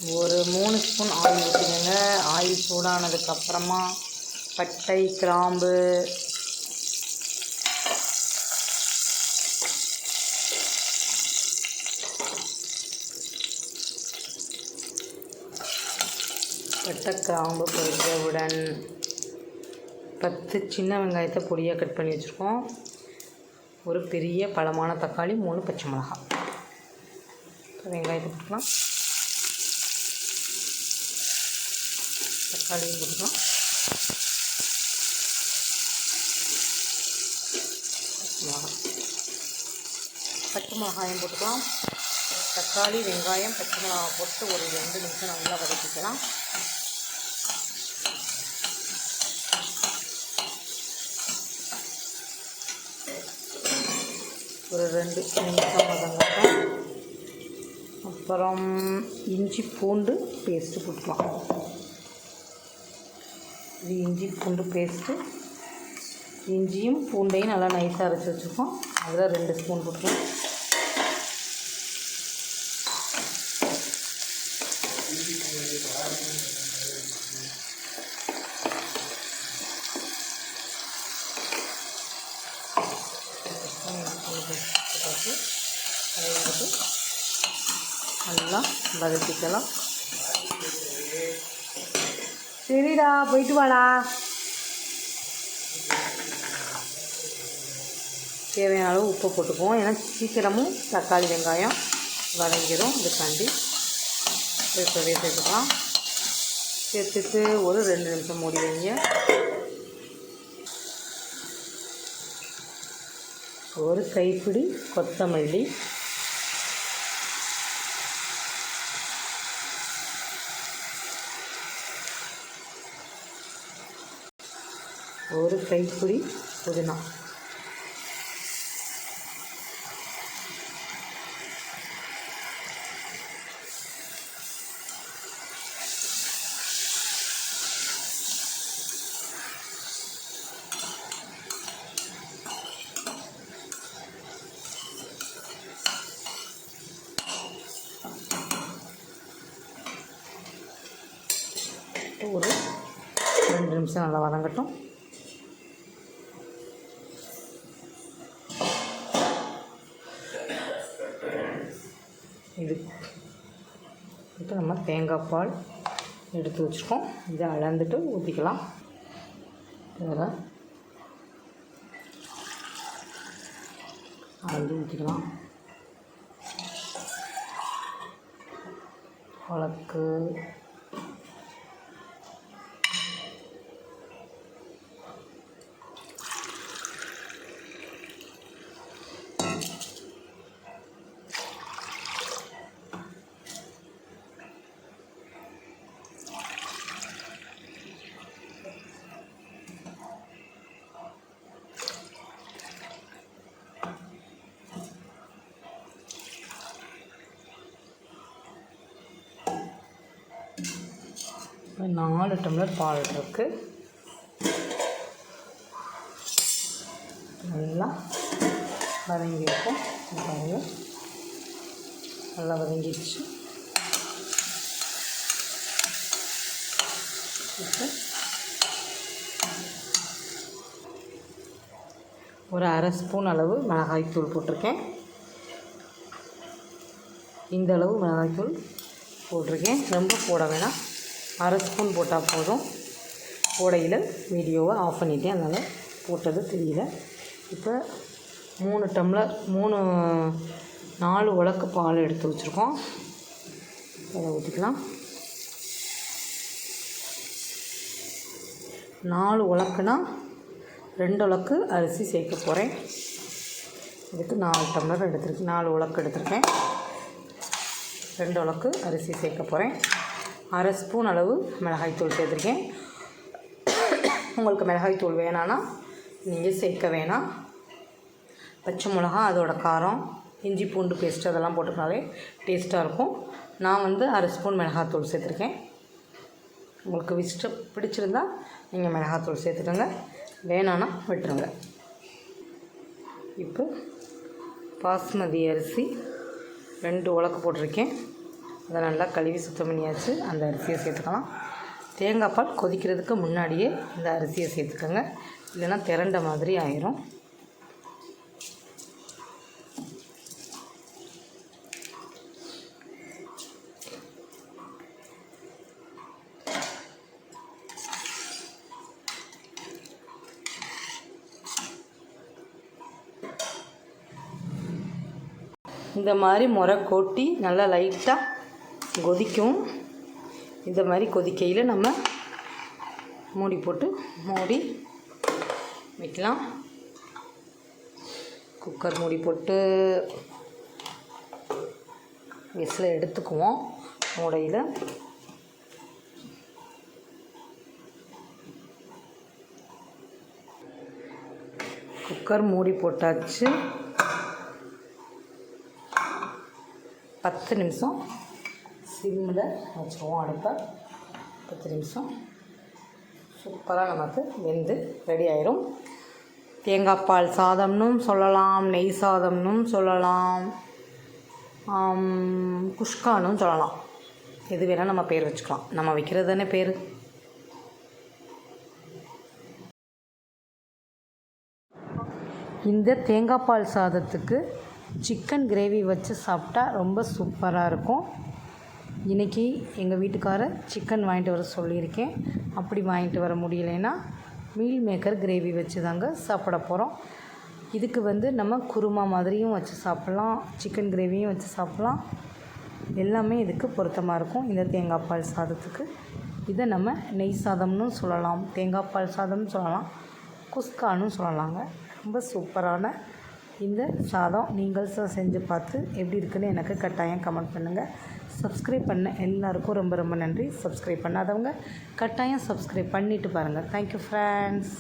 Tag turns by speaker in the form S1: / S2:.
S1: ஒரு 3 spoon oil ஊற்றிக்கோங்க. Oil சூடானதுக்கப்புறமா பட்டை, கிராம்பு, பொரித்தவுடன் 10 சின்ன வெங்காயத்தை பொடியாக கட் பண்ணி வச்சுருக்கோம். ஒரு பெரிய பழமான தக்காளி, 3 பச்சை மிளகாய். வெங்காயத்தை போட்டுக்கலாம், தக்காளியும் போட்டுக்கலாம், பச்சை மிளகாயும் போட்டுக்கலாம். தக்காளி, வெங்காயம், பச்சை மிளகாய் போட்டு ஒரு 2 நிமிஷம் நல்லா வதக்கிக்கலாம். ஒரு 2 நிமிஷம் வதங்கட்டும். அப்புறம் இஞ்சி பூண்டு பேஸ்ட்டு போட்டுக்கலாம். இது இஞ்சி பூண்டு பேஸ்ட்டு. இஞ்சியும் பூண்டையும் நல்லா நைஸாக அரைச்சி வச்சுருக்கோம். அதில் 2 ஸ்பூன் போட்டுக்கலாம். அதை போட்டு நல்லா வதக்கிக்கலாம். சரிடா, போயிட்டு வாடா. தேவையான அளவு உப்பு போட்டுக்குவோம். ஏன்னா சீக்கிரமும் தக்காளி வெங்காயம் வதங்கிடும். இதுக்காண்டி இப்போவே சேர்த்துக்கலாம். சேர்த்துட்டு ஒரு 2 நிமிஷம் மூடி வைங்க. ஒரு கைப்பிடி கொத்தமல்லி, ஒரு கைப்பிடி புதினா, ஒரு 2 நிமிஷம் நல்லா வதங்கட்டும். இது இப்போ நம்ம தேங்காய் பால் எடுத்து வச்சுருக்கோம். இதை அளந்துட்டு ஊற்றிக்கலாம். இதில் அளந்து ஊற்றிக்கலாம். வழக்கு இப்போ 4 டம்ளர் பால் இருக்குது. நல்லா வதங்கி இருக்கும். பாருங்க, நல்லா வதங்கிடுச்சு. இப்போ ஒரு 1/2 ஸ்பூன் அளவு மிளகாய்த்தூள் போட்டிருக்கேன். இந்த அளவு மிளகாய்த்தூள் போட்டிருக்கேன். ரொம்ப போட வேணாம், 1/2 ஸ்பூன் போட்டால் போதும். போடையில் வீடியோவை ஆஃப் பண்ணிட்டேன், அதனால் போட்டது தெரியல. இப்போ 4 உலக்கு பால் எடுத்து வச்சுருக்கோம். அதை ஊற்றிக்கலாம். 4 உலக்குனா 2 உலக்கு அரிசி சேர்க்க போகிறேன். இதுக்கு 4 டம்ளர் எடுத்துருக்கேன். 4 உலக்கு எடுத்துருக்கேன். 2 உலக்கு அரிசி சேர்க்க போகிறேன். 1/2 ஸ்பூன் அளவு மிளகாய்த்தூள் சேர்த்துருக்கேன். உங்களுக்கு மிளகாய்த்தூள் வேணான்னா நீங்கள் சேர்க்க வேணாம். பச்சை மிளகா, அதோட காரம், இஞ்சி பூண்டு பேஸ்ட்டு அதெல்லாம் போட்டுக்கினாலே டேஸ்ட்டாக இருக்கும். நான் 1/2 ஸ்பூன் மிளகாய்த்தூள் சேர்த்துருக்கேன். உங்களுக்கு பிடிச்சிருந்தா நீங்கள் மிளகாய்த்தூள் சேர்த்துடுங்க, வேணான்னா விட்டுருங்க. இப்போ பாஸ்மதி அரிசி 2 உலக்கு போட்டிருக்கேன். அதை நல்லா கழுவி சுத்தம் பண்ணியாச்சு. அந்த அரிசியை சேர்த்துக்கலாம். தேங்காய் பால் கொதிக்கிறதுக்கு முன்னாடியே இந்த அரிசியை சேர்த்துக்கோங்க, இல்லைன்னா திரண்ட மாதிரி ஆயிரும். இந்த மாதிரி முறை கொட்டி நல்லா லைட்டாக கொதிக்கும். இந்த மாதிரி கொதிக்கையில் நம்ம மூடி போட்டு மூடி வைக்கலாம். குக்கர் மூடி போட்டு விசில் எடுத்துக்குவோம். மூடையில் குக்கர் மூடி போட்டாச்சு. 10 நிமிஷம் சிம்மில் வச்சுருவோம் அடுப்பை. 10 நிமிஷம் சூப்பராக நமக்கு வெந்து ரெடி ஆயிரும். தேங்காய் பால் சாதம்னும் சொல்லலாம், நெய் சாதம்னும் சொல்லலாம், குஷ்கானும் சொல்லலாம். எது வேணால் நம்ம பேர் வச்சுக்கலாம். நம்ம வைக்கிறது தானே பேர். இந்த தேங்காய் பால் சாதத்துக்கு சிக்கன் கிரேவி வச்சு சாப்பிட்டா ரொம்ப சூப்பராக இருக்கும். இன்றைக்கி எங்கள் வீட்டுக்காரர் சிக்கன் வாங்கிட்டு வர சொல்லியிருக்கேன். அப்படி வாங்கிட்டு வர முடியலைன்னா மீல் மேக்கர் கிரேவி வச்சு தாங்க சாப்பிட போகிறோம். இதுக்கு வந்து நம்ம குருமா மாதிரியும் வச்சு சாப்பிட்லாம், சிக்கன் கிரேவியும் வச்சு சாப்பிட்லாம். எல்லாமே இதுக்கு பொருத்தமாக இருக்கும் இந்த தேங்காய் பால் சாதத்துக்கு. இதை நம்ம நெய் சாதம்னு சொல்லலாம், தேங்காய் பால் சாதம்னு சொல்லலாம், குஸ்கான்னு சொல்லலாங்க. ரொம்ப சூப்பரான இந்த சாதம் நீங்கள் செஞ்சு பார்த்து எப்படி இருக்குன்னு எனக்கு கட்டாயம் கமெண்ட் பண்ணுங்கள். சப்ஸ்கிரைப் பண்ண எல்லாருக்கும் ரொம்ப ரொம்ப நன்றி. சப்ஸ்கிரைப் பண்ணாதவங்க கட்டாயம் சப்ஸ்கிரைப் பண்ணிவிட்டு பாருங்கள். Thank you friends.